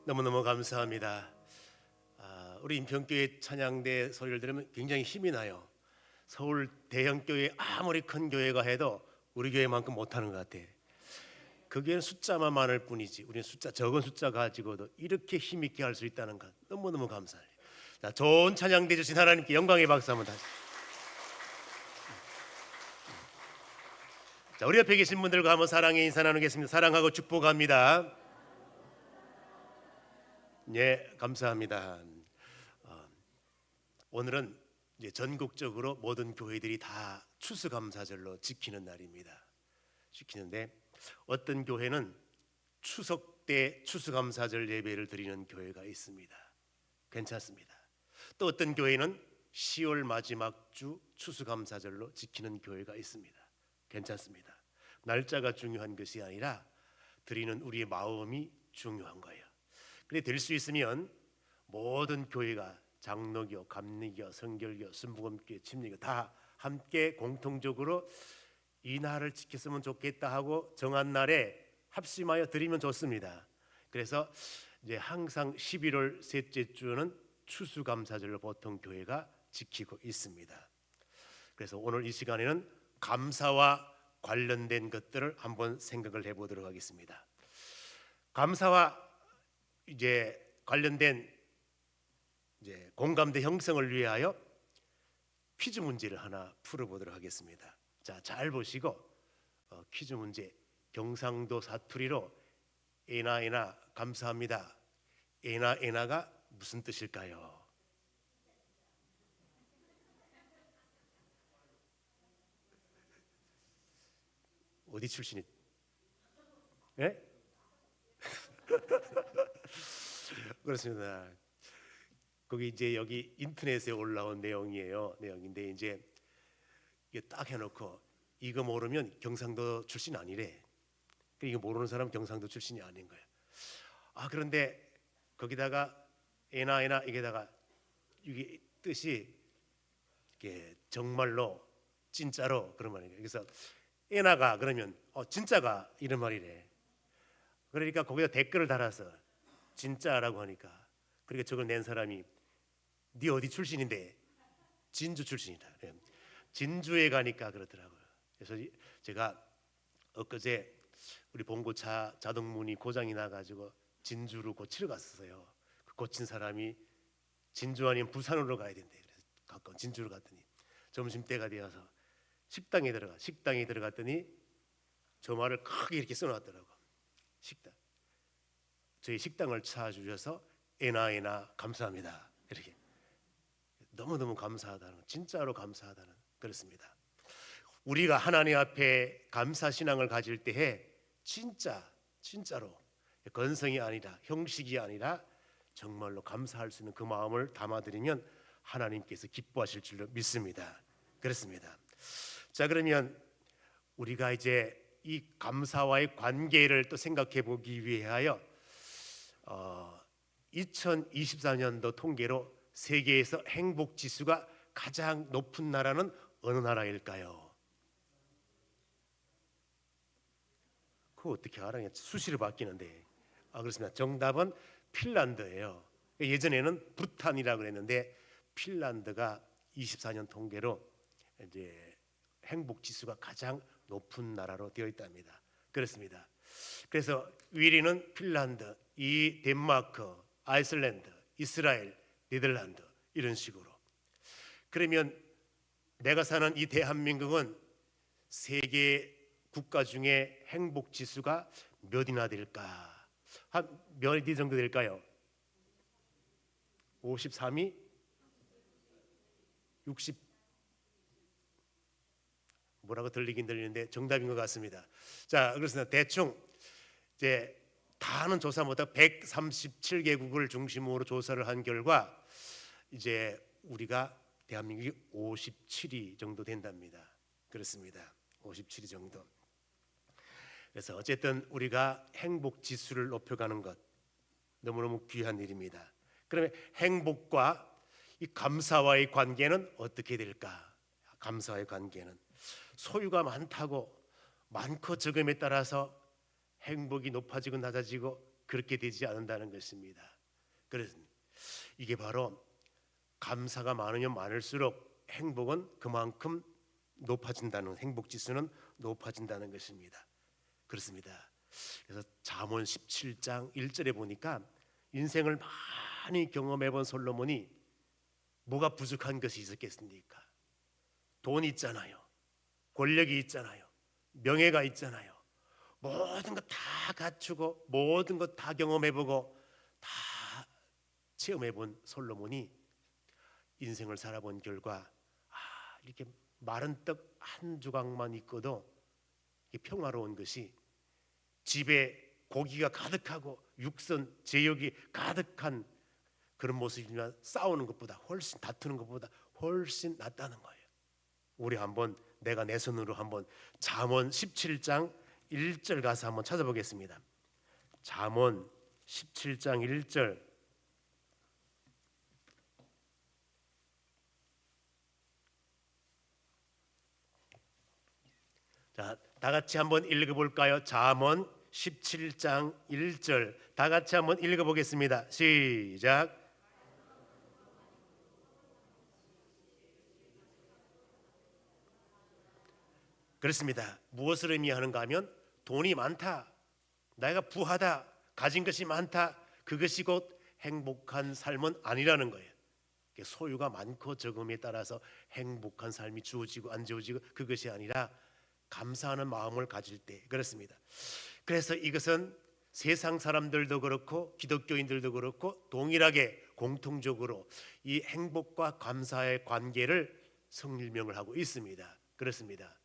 너무너무 감사합니다. 우리 인평교회 찬양대 소리를 들으면 굉장히 힘이 나요. 서울 대형교회 아무리 큰 교회가 해도 우리 교회만큼 못하는 것 같아. 그 교회는 숫자만 많을 뿐이지 우리는 적은 숫자 가지고도 이렇게 힘있게 할 수 있다는 것 너무너무 감사해요. 자, 좋은 찬양대 주신 하나님께 영광의 박수 한번 다시. 자, 우리 옆에 계신 분들과 한번 사랑의 인사 나누겠습니다. 사랑하고 축복합니다. 예, 감사합니다. 오늘은 이제 전국적으로 모든 교회들이 다 추수감사절로 지키는 날입니다. 지키는데 어떤 교회는 추석 때 추수감사절 예배를 드리는 교회가 있습니다. 괜찮습니다. 또 어떤 교회는 10월 마지막 주 추수감사절로 지키는 교회가 있습니다. 괜찮습니다. 날짜가 중요한 것이 아니라 드리는 우리의 마음이 중요한 거예요. 그래 될 수 있으면 모든 교회가 장로교, 감리교, 성결교, 순복음교, 침례교 다 함께 공통적으로 이 날을 지켰으면 좋겠다 하고 정한 날에 합심하여 드리면 좋습니다. 그래서 이제 항상 11월 셋째 주는 추수감사절로 보통 교회가 지키고 있습니다. 그래서 오늘 이 시간에는 감사와 관련된 것들을 한번 생각을 해보도록 하겠습니다. 감사와 이제 관련된 이제 공감대 형성을 위하여 퀴즈 문제를 하나 풀어보도록 하겠습니다. 자, 잘 보시고 퀴즈 문제 경상도 사투리로 에나에나 감사합니다. 에나에나가 무슨 뜻일까요? 어디 출신이? 예? 그렇습니다. 거기 이제 여기 인터넷에 올라온 내용이에요. 내용인데 이제 이게 딱 해놓고 이거 모르면 경상도 출신 아니래. 이거 모르는 사람 경상도 출신이 아닌 거예요. 그런데 거기다가 에나에나 이게다가 이게 뜻이 이게 정말로 진짜로 그런 말이에요. 그래서 에나가 그러면 진짜가 이런 말이래. 그러니까 거기다 댓글을 달아서 진짜라고 하니까 그러니까 저걸 낸 사람이 네 어디 출신인데? 진주 출신이다. 진주에 가니까 그렇더라고요. 그래서 제가 엊그제 우리 봉고차 자동문이 고장이 나가지고 진주로 고치러 갔었어요. 그 고친 사람이 진주 아니면 부산으로 가야 된대. 그래서 가까운 진주로 갔더니 점심 때가 되어서 식당에 들어갔더니 저 말을 크게 이렇게 써놨더라고. 식당. 저희 식당을 찾아주셔서 에나에나 감사합니다. 이렇게 너무너무 감사하다는, 진짜로 감사하다는 그렇습니다. 우리가 하나님 앞에 감사 신앙을 가질 때에 진짜로 건성이 아니라 형식이 아니라 정말로 감사할 수 있는 그 마음을 담아드리면 하나님께서 기뻐하실 줄로 믿습니다. 그렇습니다. 자, 그러면 우리가 이제 이 감사와의 관계를 또 생각해 보기 위하여 2024년도 통계로 세계에서 행복 지수가 가장 높은 나라는 어느 나라일까요? 그거 어떻게 알아? 수시로 바뀌는데. 그렇습니다. 정답은 핀란드예요. 예전에는 부탄이라고 그랬는데 핀란드가 24년 통계로 이제 행복 지수가 가장 높은 나라로 되어 있답니다. 그렇습니다. 그래서 1위는 핀란드, 2위 덴마크, 아이슬란드, 이스라엘, 네덜란드 이런 식으로. 그러면 내가 사는 이 대한민국은 세계 국가 중에 행복 지수가 몇이나 될까? 한 몇 위 정도 될까요? 53위? 60 뭐라고 들리긴 들리는데 정답인 것 같습니다. 자, 그렇습니다. 대충 이제 다 하는 조사보다 137개국을 중심으로 조사를 한 결과 이제 우리가 대한민국이 57위 정도 된답니다. 그렇습니다. 57위 정도. 그래서 어쨌든 우리가 행복 지수를 높여가는 것 너무너무 귀한 일입니다. 그러면 행복과 이 감사와의 관계는 어떻게 될까? 감사와의 관계는 소유가 많고 적음에 따라서 행복이 높아지고 낮아지고 그렇게 되지 않는다는 것입니다. 그래서 이게 바로 감사가 많으면 많을수록 행복은 그만큼 높아진다는, 행복 지수는 높아진다는 것입니다. 그렇습니다. 그래서 잠언 17장 1절에 보니까 인생을 많이 경험해 본 솔로몬이 뭐가 부족한 것이 있었겠습니까? 돈이 있잖아요. 권력이 있잖아요. 명예가 있잖아요. 모든 것 다 갖추고 모든 것 다 경험해보고 다 체험해본 솔로몬이 인생을 살아본 결과 이렇게 마른 떡 한 조각만 있고도 평화로운 것이 집에 고기가 가득하고 육선 제육이 가득한 그런 모습이면 싸우는 것보다 훨씬, 다투는 것보다 훨씬 낫다는 거예요. 우리 한번 내가 내 손으로 한번 잠언 17장 1절 가서 한번 찾아보겠습니다. 잠언 17장 1절. 자, 다 같이 한번 읽어볼까요? 잠언 17장 1절 다 같이 한번 읽어보겠습니다. 시작. 그렇습니다. 무엇을 의미하는가 하면 돈이 많다, 내가 부하다, 가진 것이 많다, 그것이 곧 행복한 삶은 아니라는 거예요. 소유가 많고 적음에 따라서 행복한 삶이 주어지고 안 주어지고 그것이 아니라 감사하는 마음을 가질 때 그렇습니다. 그래서 이것은 세상 사람들도 그렇고 기독교인들도 그렇고 동일하게 공통적으로 이 행복과 감사의 관계를 성일명을 하고 있습니다. 그렇습니다.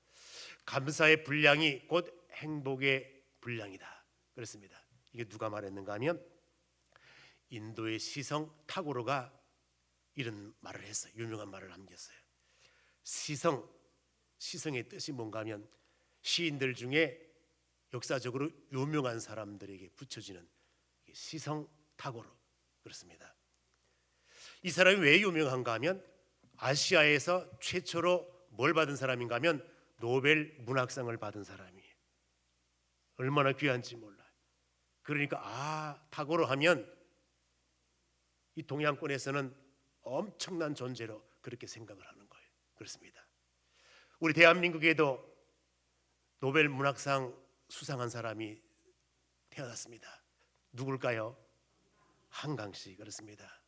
감사의 분량이 곧 행복의 분량이다. 그렇습니다. 이게 누가 말했는가 하면 인도의 시성 타고르가 이런 말을 했어요. 유명한 말을 남겼어요. 시성의 뜻이 뭔가 하면 시인들 중에 역사적으로 유명한 사람들에게 붙여지는 시성 타고르. 그렇습니다. 이 사람이 왜 유명한가 하면 아시아에서 최초로 뭘 받은 사람인가 하면 노벨 문학상을 받은 사람이에요. 얼마나 귀한지 몰라요. 그러니까 타고르 하면 이 동양권에서는 엄청난 존재로 그렇게 생각을 하는 거예요. 그렇습니다. 우리 대한민국에도 노벨 문학상 수상한 사람이 태어났습니다. 누굴까요? 한강씨. 그렇습니다.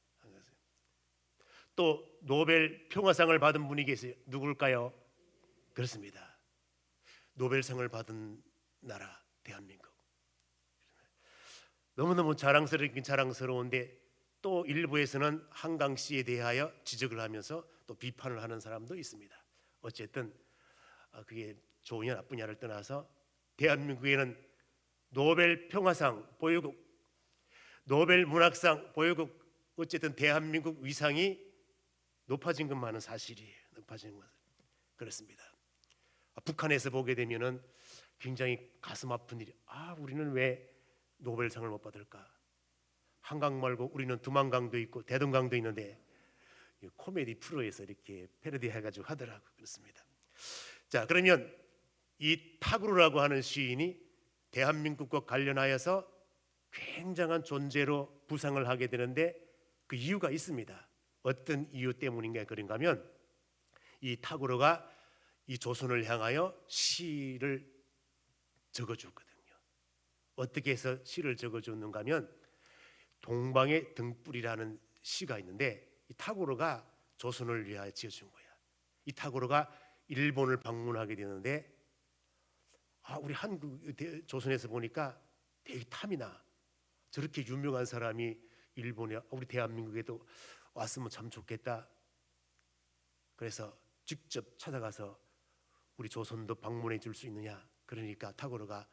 또 노벨 평화상을 받은 분이 계세요. 누굴까요? 그렇습니다. 노벨상을 받은 나라 대한민국. 너무너무 자랑스럽긴 자랑스러운데 또 일부에서는 한강씨에 대하여 지적을 하면서 또 비판을 하는 사람도 있습니다. 어쨌든 그게 좋으냐 나쁘냐를 떠나서 대한민국에는 노벨 평화상 보유국, 노벨 문학상 보유국, 어쨌든 대한민국 위상이 높아진 것만은 사실이에요. 높아진 것은 그렇습니다. 북한에서 보게 되면은 굉장히 가슴 아픈 일이 우리는 왜 노벨상을 못 받을까? 한강 말고 우리는 두만강도 있고 대동강도 있는데 코미디 프로에서 이렇게 패러디 해가지고 하더라고. 그렇습니다. 자, 그러면 이 타고르라고 하는 시인이 대한민국과 관련하여서 굉장한 존재로 부상을 하게 되는데 그 이유가 있습니다. 어떤 이유 때문인가 그런가 하면 이 타고르가 이 조선을 향하여 시를 적어줬거든요. 어떻게 해서 시를 적어줬는가 하면 동방의 등불이라는 시가 있는데 이 타고르가 조선을 위하여 지어준 거야. 이 타고르가 일본을 방문하게 되는데 우리 한국 조선에서 보니까 되게 탐이 나. 저렇게 유명한 사람이 일본에 우리 대한민국에도 왔으면 참 좋겠다. 그래서 직접 찾아가서 우리 조선도 방문해 줄 수 있느냐. 그러니까 타고르가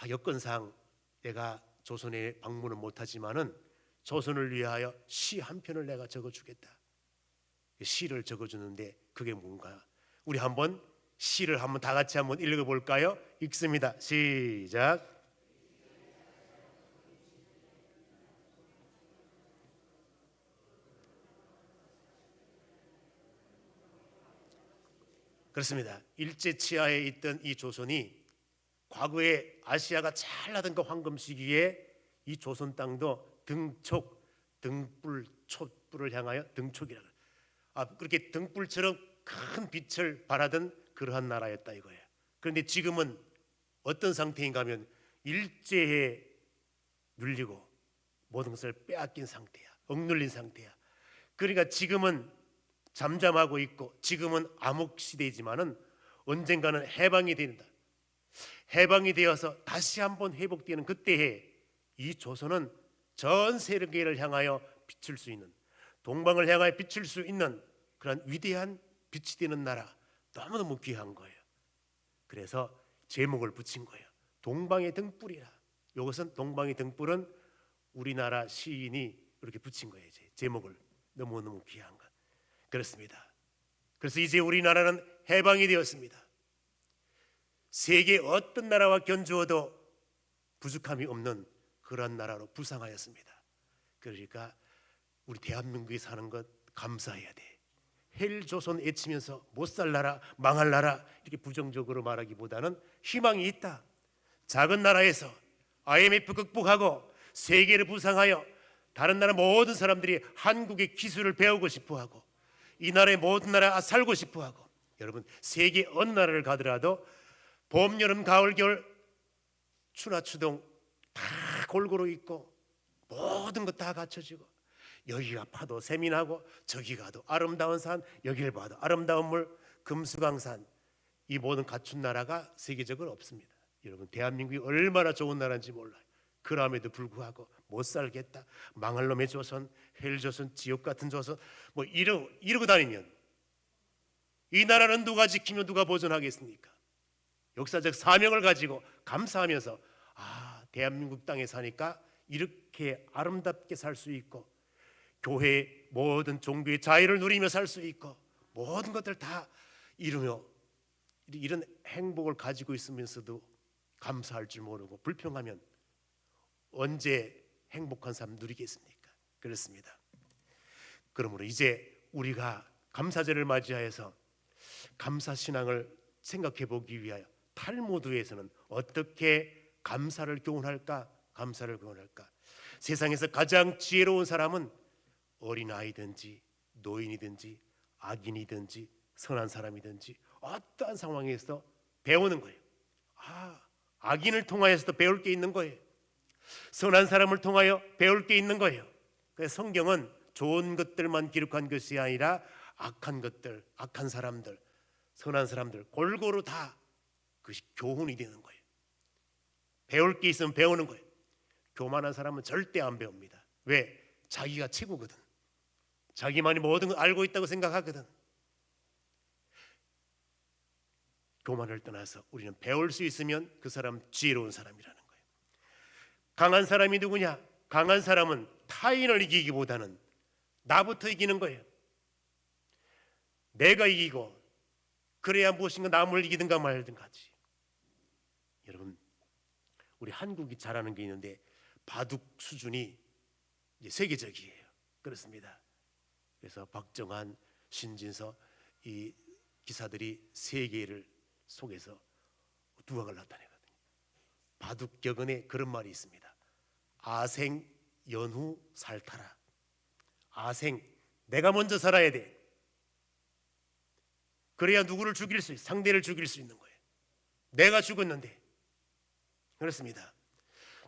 여건상 내가 조선에 방문은 못하지만은 조선을 위하여 시 한 편을 내가 적어주겠다. 시를 적어주는데 그게 뭔가? 우리 한번 시를 한번 다 같이 한번 읽어볼까요? 읽습니다. 시작. 그렇습니다. 일제 치하에 있던 이 조선이 과거에 아시아가 잘 나던 그 황금 시기에 이 조선 땅도 등불 촛불을 향하여 등촉이라고. 그렇게 등불처럼 큰 빛을 발하던 그러한 나라였다 이거예요. 그런데 지금은 어떤 상태인가 하면 일제에 눌리고 모든 것을 빼앗긴 상태야. 억눌린 상태야. 그러니까 지금은 잠잠하고 있고 지금은 암흑 시대이지만은 언젠가는 해방이 된다. 해방이 되어서 다시 한번 회복되는 그때에 이 조선은 전 세계를 향하여 비출 수 있는, 동방을 향하여 비출 수 있는 그런 위대한 빛이 되는 나라, 너무너무 귀한 거예요. 그래서 제목을 붙인 거예요. 동방의 등불이라. 이것은 동방의 등불은 우리나라 시인이 이렇게 붙인 거예요. 제목을. 너무너무 귀한 것. 그렇습니다. 그래서 이제 우리나라는 해방이 되었습니다. 세계 어떤 나라와 견주어도 부족함이 없는 그런 나라로 부상하였습니다. 그러니까 우리 대한민국에 사는 것 감사해야 돼. 헬조선 외치면서 못 살 나라, 망할 나라 이렇게 부정적으로 말하기보다는 희망이 있다. 작은 나라에서 IMF 극복하고 세계를 부상하여 다른 나라 모든 사람들이 한국의 기술을 배우고 싶어하고 이 나라의 모든 나라 살고 싶어하고, 여러분 세계 어느 나라를 가더라도 봄, 여름, 가을, 겨울 추나 추동 다 골고루 있고 모든 것 다 갖춰지고 여기가 파도 세민하고 저기 가도 아름다운 산, 여기를 봐도 아름다운 물, 금수강산, 이 모든 갖춘 나라가 세계적으로 없습니다. 여러분 대한민국이 얼마나 좋은 나라인지 몰라요. 그럼에도 불구하고 못 살겠다, 망할 놈의 조선, 헬조선, 지옥 같은 조선 뭐 이러고 다니면 이 나라는 누가 지키며 누가 보존하겠습니까? 역사적 사명을 가지고 감사하면서 대한민국 땅에 사니까 이렇게 아름답게 살 수 있고 교회 모든 종교의 자유를 누리며 살 수 있고 모든 것들 다 이루며 이런 행복을 가지고 있으면서도 감사할 줄 모르고 불평하면 언제 행복한 삶 누리겠습니까? 그렇습니다. 그러므로 이제 우리가 감사절을 맞이하여서 감사신앙을 생각해 보기 위하여 탈무드에서는 어떻게 감사를 교훈할까? 감사를 교훈할까? 세상에서 가장 지혜로운 사람은 어린아이든지 노인이든지 악인이든지 선한 사람이든지 어떠한 상황에서 배우는 거예요. 악인을 통하여서도 배울 게 있는 거예요. 선한 사람을 통하여 배울 게 있는 거예요. 그래서 성경은 좋은 것들만 기록한 것이 아니라 악한 것들, 악한 사람들, 선한 사람들 골고루 다 그것이 교훈이 되는 거예요. 배울 게 있으면 배우는 거예요. 교만한 사람은 절대 안 배웁니다. 왜? 자기가 최고거든. 자기만이 모든 걸 알고 있다고 생각하거든. 교만을 떠나서 우리는 배울 수 있으면 그 사람 지혜로운 사람이라는 거예요. 강한 사람이 누구냐? 강한 사람은 타인을 이기기보다는 나부터 이기는 거예요. 내가 이기고 그래야 무엇인가 남을 이기든가 말든가 하지. 여러분 우리 한국이 잘하는 게 있는데 바둑 수준이 이제 세계적이에요. 그렇습니다. 그래서 박정환, 신진서 이 기사들이 세계를 속에서 두각을 나타내거든요. 바둑격언에 그런 말이 있습니다. 아생 연후 살타라. 아생, 내가 먼저 살아야 돼. 그래야 누구를 죽일 수 있어, 상대를 죽일 수 있는 거예요. 내가 죽었는데. 그렇습니다.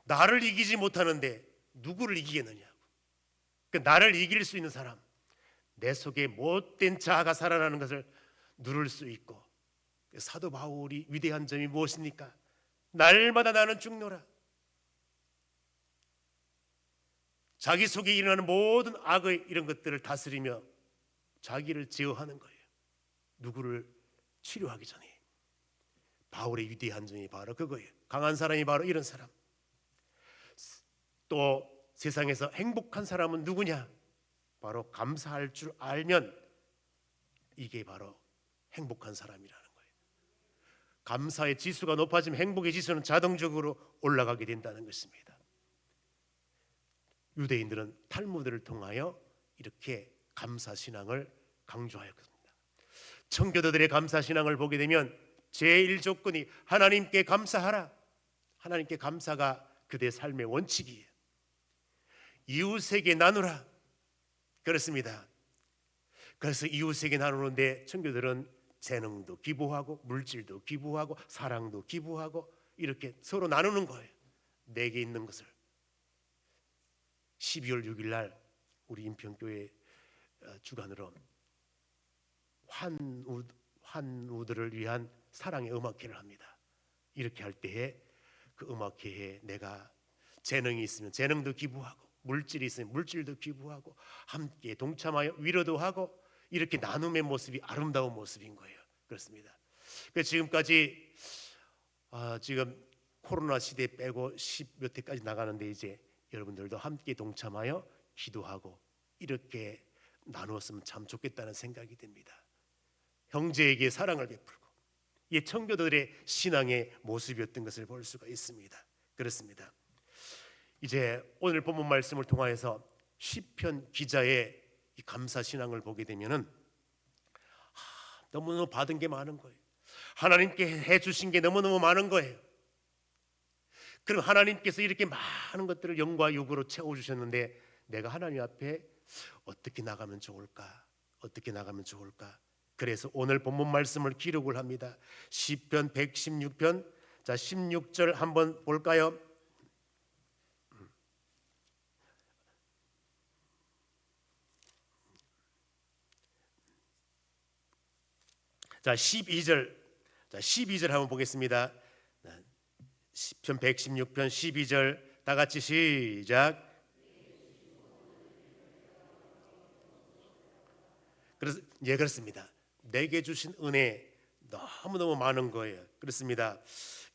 나를 이기지 못하는데 누구를 이기겠느냐고. 그러니까 나를 이길 수 있는 사람, 내 속에 못된 자아가 살아나는 것을 누를 수 있고, 사도 바울이 위대한 점이 무엇입니까? 날마다 나는 죽노라. 자기 속에 일어나는 모든 악의 이런 것들을 다스리며 자기를 제어하는 거예요. 누구를 치료하기 전에. 바울의 위대한 점이 바로 그거예요. 강한 사람이 바로 이런 사람. 또 세상에서 행복한 사람은 누구냐? 바로 감사할 줄 알면 이게 바로 행복한 사람이라는 거예요. 감사의 지수가 높아지면 행복의 지수는 자동적으로 올라가게 된다는 것입니다. 유대인들은 탈무드를 통하여 이렇게 감사신앙을 강조하였습니다. 청교도들의 감사신앙을 보게 되면 제1조건이 하나님께 감사하라. 하나님께 감사가 그들의 삶의 원칙이에요. 이웃에게 나누라. 그렇습니다. 그래서 이웃에게 나누는데 청교들은 재능도 기부하고 물질도 기부하고 사랑도 기부하고 이렇게 서로 나누는 거예요. 내게 있는 것을. 12월 6일 날 우리 인평교회 주관으로 환우들을 위한 사랑의 음악회를 합니다. 이렇게 할 때에 그 음악회에 내가 재능이 있으면 재능도 기부하고 물질이 있으면 물질도 기부하고 함께 동참하여 위로도 하고 이렇게 나눔의 모습이 아름다운 모습인 거예요. 그렇습니다. 그래서 지금까지 지금 코로나 시대 빼고 10몇 회까지 나가는데 이제 여러분들도 함께 동참하여 기도하고 이렇게 나누었으면 참 좋겠다는 생각이 듭니다. 형제에게 사랑을 베풀고 이 청교도들의 신앙의 모습이었던 것을 볼 수가 있습니다. 그렇습니다. 이제 오늘 본문 말씀을 통하여서 시편 기자의 이 감사 신앙을 보게 되면은 너무너무 받은 게 많은 거예요. 하나님께 해주신 게 너무너무 많은 거예요. 그럼 하나님께서 이렇게 많은 것들을 영과 육으로 채워주셨는데 내가 하나님 앞에 어떻게 나가면 좋을까? 어떻게 나가면 좋을까? 그래서 오늘 본문 말씀을 기록을 합니다. 시편 116편 자 16절 한번 볼까요? 자 12절 한번 보겠습니다. 시편 116편 12절 다 같이 시작. 그렇습니다. 내게 주신 은혜 너무너무 많은 거예요. 그렇습니다.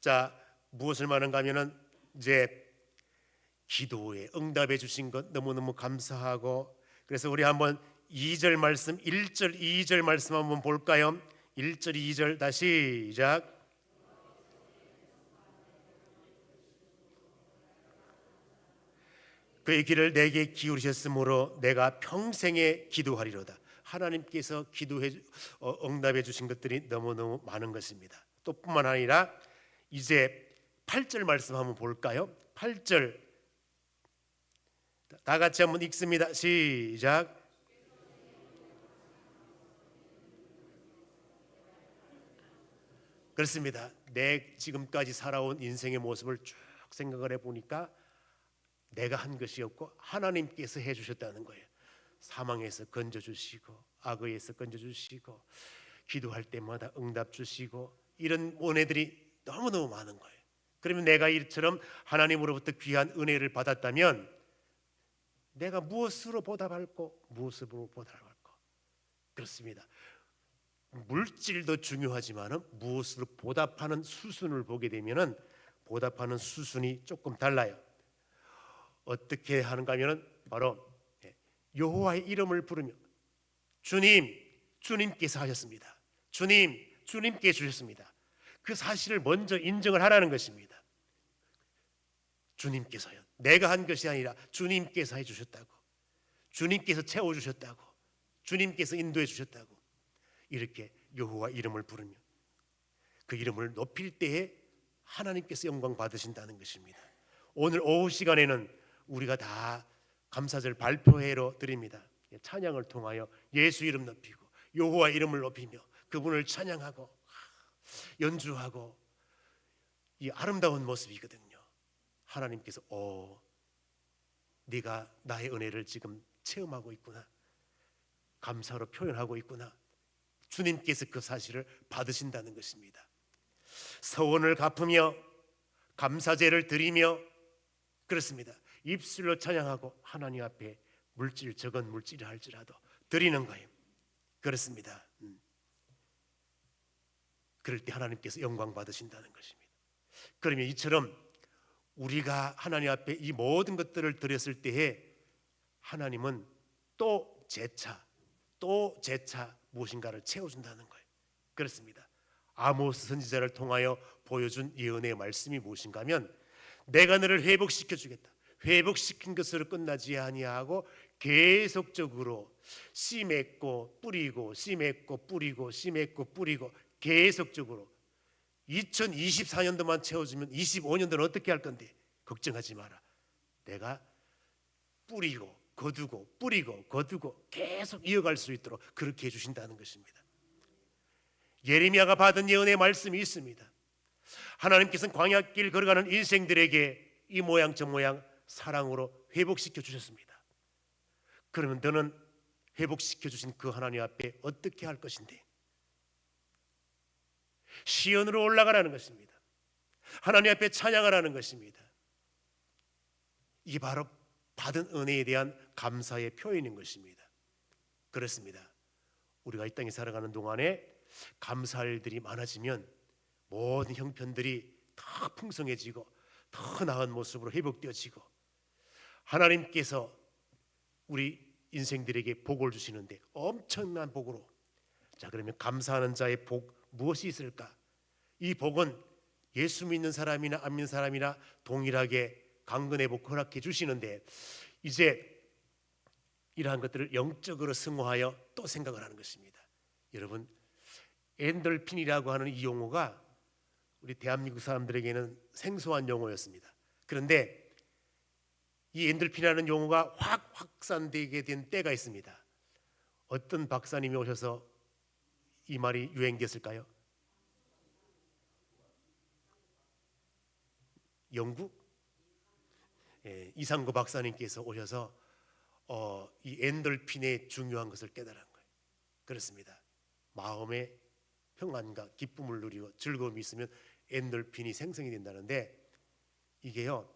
자 무엇을 말하는가 하면은 이제 기도에 응답해 주신 것 너무너무 감사하고 그래서 우리 한번 2절 말씀 1절 2절 말씀 한번 볼까요? 1절 2절 다시 시작. 그의 귀를 내게 기울이셨으므로 내가 평생에 기도하리로다. 하나님께서 응답해 주신 것들이 너무너무 많은 것입니다. 또 뿐만 아니라 이제 8절 말씀 한번 볼까요? 8절 다 같이 한번 읽습니다. 시작. 그렇습니다. 내 지금까지 살아온 인생의 모습을 쭉 생각을 해보니까 내가 한 것이 없고 하나님께서 해주셨다는 거예요. 사망에서 건져주시고 악의에서 건져주시고 기도할 때마다 응답 주시고 이런 은혜들이 너무너무 많은 거예요. 그러면 내가 이처럼 하나님으로부터 귀한 은혜를 받았다면 내가 무엇으로 보답할고 무엇으로 보답할고 그렇습니다. 물질도 중요하지만은 무엇으로 보답하는 수순을 보게 되면은 보답하는 수순이 조금 달라요. 어떻게 하는가 하면은 바로 여호와의 이름을 부르며 주님께서 하셨습니다. 주님께 주셨습니다. 그 사실을 먼저 인정을 하라는 것입니다. 주님께서요. 내가 한 것이 아니라 주님께서 해주셨다고, 주님께서 채워주셨다고, 주님께서 인도해 주셨다고 이렇게 여호와 이름을 부르며 그 이름을 높일 때에 하나님께서 영광 받으신다는 것입니다. 오늘 오후 시간에는 우리가 다 감사절 발표회로 드립니다. 찬양을 통하여 예수 이름 높이고 여호와 이름을 높이며 그분을 찬양하고 연주하고 이 아름다운 모습이거든요. 하나님께서 네가 나의 은혜를 지금 체험하고 있구나, 감사로 표현하고 있구나. 주님께서 그 사실을 받으신다는 것입니다. 서원을 갚으며 감사제를 드리며 그렇습니다. 입술로 찬양하고 하나님 앞에 적은 물질이 할지라도 드리는 거예요. 그렇습니다. 그럴 때 하나님께서 영광 받으신다는 것입니다. 그러면 이처럼 우리가 하나님 앞에 이 모든 것들을 드렸을 때에 하나님은 또 재차 무엇인가를 채워준다는 거예요. 그렇습니다. 아모스 선지자를 통하여 보여준 예언의 말씀이 무엇인가 하면 내가 너를 회복시켜 주겠다. 회복시킨 것으로 끝나지 아니하고 계속적으로 씨 맺고 뿌리고 씨 맺고 뿌리고 씨 맺고 뿌리고 계속적으로 2024년도만 채워주면 25년도는 어떻게 할 건데 걱정하지 마라. 내가 뿌리고 거두고 뿌리고 거두고 계속 이어갈 수 있도록 그렇게 해주신다는 것입니다. 예레미야가 받은 예언의 말씀이 있습니다. 하나님께서는 광야길 걸어가는 인생들에게 이 모양 저 모양 사랑으로 회복시켜 주셨습니다. 그러면 너는 회복시켜 주신 그 하나님 앞에 어떻게 할 것인데? 시온으로 올라가라는 것입니다. 하나님 앞에 찬양하라는 것입니다. 이게 바로 받은 은혜에 대한 감사의 표현인 것입니다. 그렇습니다. 우리가 이 땅에 살아가는 동안에 감사할 일들이 많아지면 모든 형편들이 더 풍성해지고 더 나은 모습으로 회복되어지고 하나님께서 우리 인생들에게 복을 주시는데 엄청난 복으로, 자 그러면 감사하는 자의 복 무엇이 있을까? 이 복은 예수 믿는 사람이나 안 믿는 사람이나 동일하게 강건의 복 허락해 주시는데, 이제 이러한 것들을 영적으로 승화하여 또 생각을 하는 것입니다. 여러분, 엔돌핀이라고 하는 이 용어가 우리 대한민국 사람들에게는 생소한 용어였습니다. 그런데 이 엔돌핀이라는 용어가 확 확산되게 된 때가 있습니다. 어떤 박사님이 오셔서 이 말이 유행됐을까요? 영국? 이상구 박사님께서 오셔서 이 엔돌핀의 중요한 것을 깨달은 거예요. 그렇습니다. 마음의 평안과 기쁨을 누리고 즐거움이 있으면 엔돌핀이 생성이 된다는데, 이게요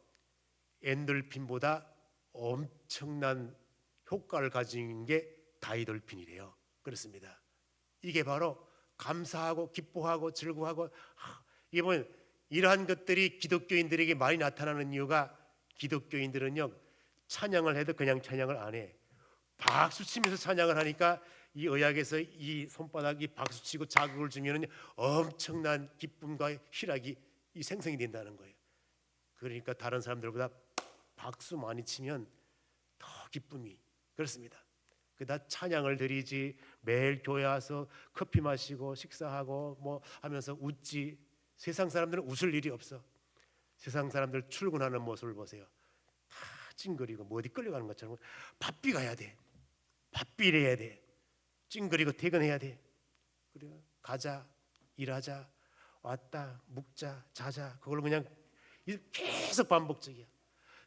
엔돌핀보다 엄청난 효과를 가진 게 다이돌핀이래요. 그렇습니다. 이게 바로 감사하고 기뻐하고 즐거워하고, 이게 보면 이러한 것들이 기독교인들에게 많이 나타나는 이유가, 기독교인들은요 찬양을 해도 그냥 찬양을 안 해. 박수 치면서 찬양을 하니까 이 의학에서 이 손바닥이 박수 치고 자극을 주면 엄청난 기쁨과 희락이 이 생성이 된다는 거예요. 그러니까 다른 사람들보다 박수 많이 치면 더 기쁨이, 그렇습니다. 그다 찬양을 드리지, 매일 교회 와서 커피 마시고 식사하고 뭐 하면서 웃지. 세상 사람들은 웃을 일이 없어. 세상 사람들 출근하는 모습을 보세요. 다 찡그리고 뭐 어디 끌려가는 것처럼 바삐 가야 돼. 바삐 일해야 돼. 찡그리고 퇴근해야 돼. 그래 가자, 일하자, 왔다, 묵자, 자자, 그걸 그냥 계속 반복적이야.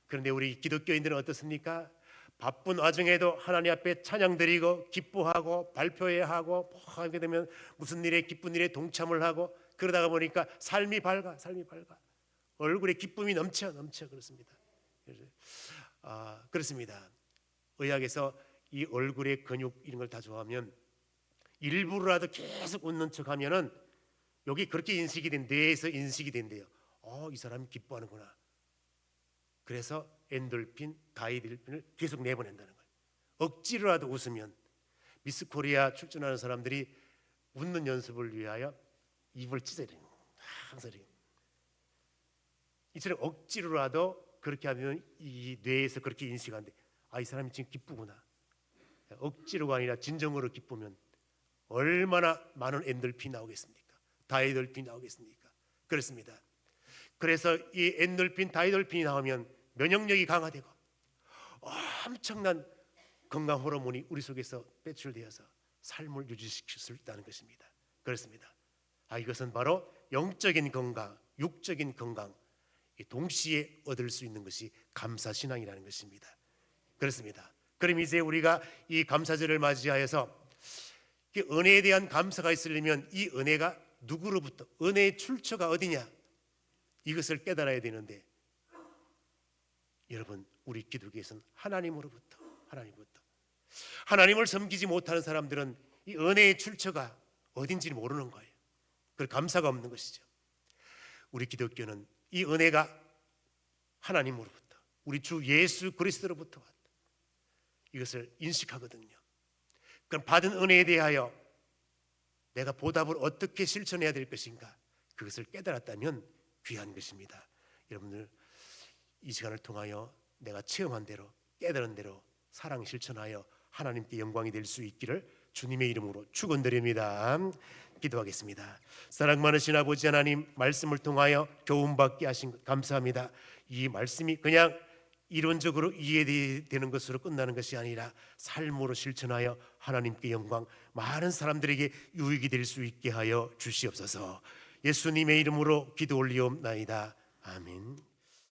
그런데 우리 기독교인들은 어떻습니까? 바쁜 와중에도 하나님 앞에 찬양 드리고 기뻐하고 발표해야 하고 뭐 하게 되면 무슨 일에 기쁜 일에 동참을 하고, 그러다가 보니까 삶이 밝아. 얼굴에 기쁨이 넘쳐. 그렇습니다. 그렇습니다. 의학에서 이 얼굴의 근육 이런 걸 다 좋아하면 일부러라도 계속 웃는 척하면은 여기 그렇게 인식이 된, 뇌에서 인식이 된대요. 이 사람이 기뻐하는구나. 그래서 엔돌핀, 다이돌핀을 계속 내보낸다는 거예요. 억지로라도 웃으면, 미스 코리아 출전하는 사람들이 웃는 연습을 위하여 입을 찢어내요. 항상 이처럼 억지로라도 그렇게 하면 이 뇌에서 그렇게 인식한대. 이 사람이 지금 기쁘구나. 억지로가 아니라 진정으로 기쁘면 얼마나 많은 엔돌핀이 나오겠습니까? 다이돌핀이 나오겠습니까? 그렇습니다. 그래서 이 엔돌핀, 다이돌핀이 나오면 면역력이 강화되고 엄청난 건강 호르몬이 우리 속에서 배출되어서 삶을 유지시킬 수 있다는 것입니다. 그렇습니다. 이것은 바로 영적인 건강, 육적인 건강 동시에 얻을 수 있는 것이 감사신앙이라는 것입니다. 그렇습니다. 그럼 이제 우리가 이 감사절을 맞이하여서 은혜에 대한 감사가 있으려면 이 은혜가 누구로부터, 은혜의 출처가 어디냐, 이것을 깨달아야 되는데, 여러분 우리 기독교에서는 하나님으로부터 하나님을 섬기지 못하는 사람들은 이 은혜의 출처가 어딘지를 모르는 거예요. 그 감사가 없는 것이죠. 우리 기독교는 이 은혜가 하나님으로부터, 우리 주 예수 그리스도로부터 왔다, 이것을 인식하거든요. 그럼 받은 은혜에 대하여 내가 보답을 어떻게 실천해야 될 것인가, 그것을 깨달았다면 귀한 것입니다. 여러분들 이 시간을 통하여 내가 체험한 대로, 깨달은 대로 사랑 실천하여 하나님께 영광이 될 수 있기를 주님의 이름으로 축원드립니다. 기도하겠습니다. 사랑 많으신 아버지 하나님, 말씀을 통하여 교훈받게 하신 것 감사합니다. 이 말씀이 그냥 이론적으로 이해되는 것으로 끝나는 것이 아니라 삶으로 실천하여 하나님께 영광, 많은 사람들에게 유익이 될 수 있게 하여 주시옵소서. 예수님의 이름으로 기도 올리옵나이다. 아멘.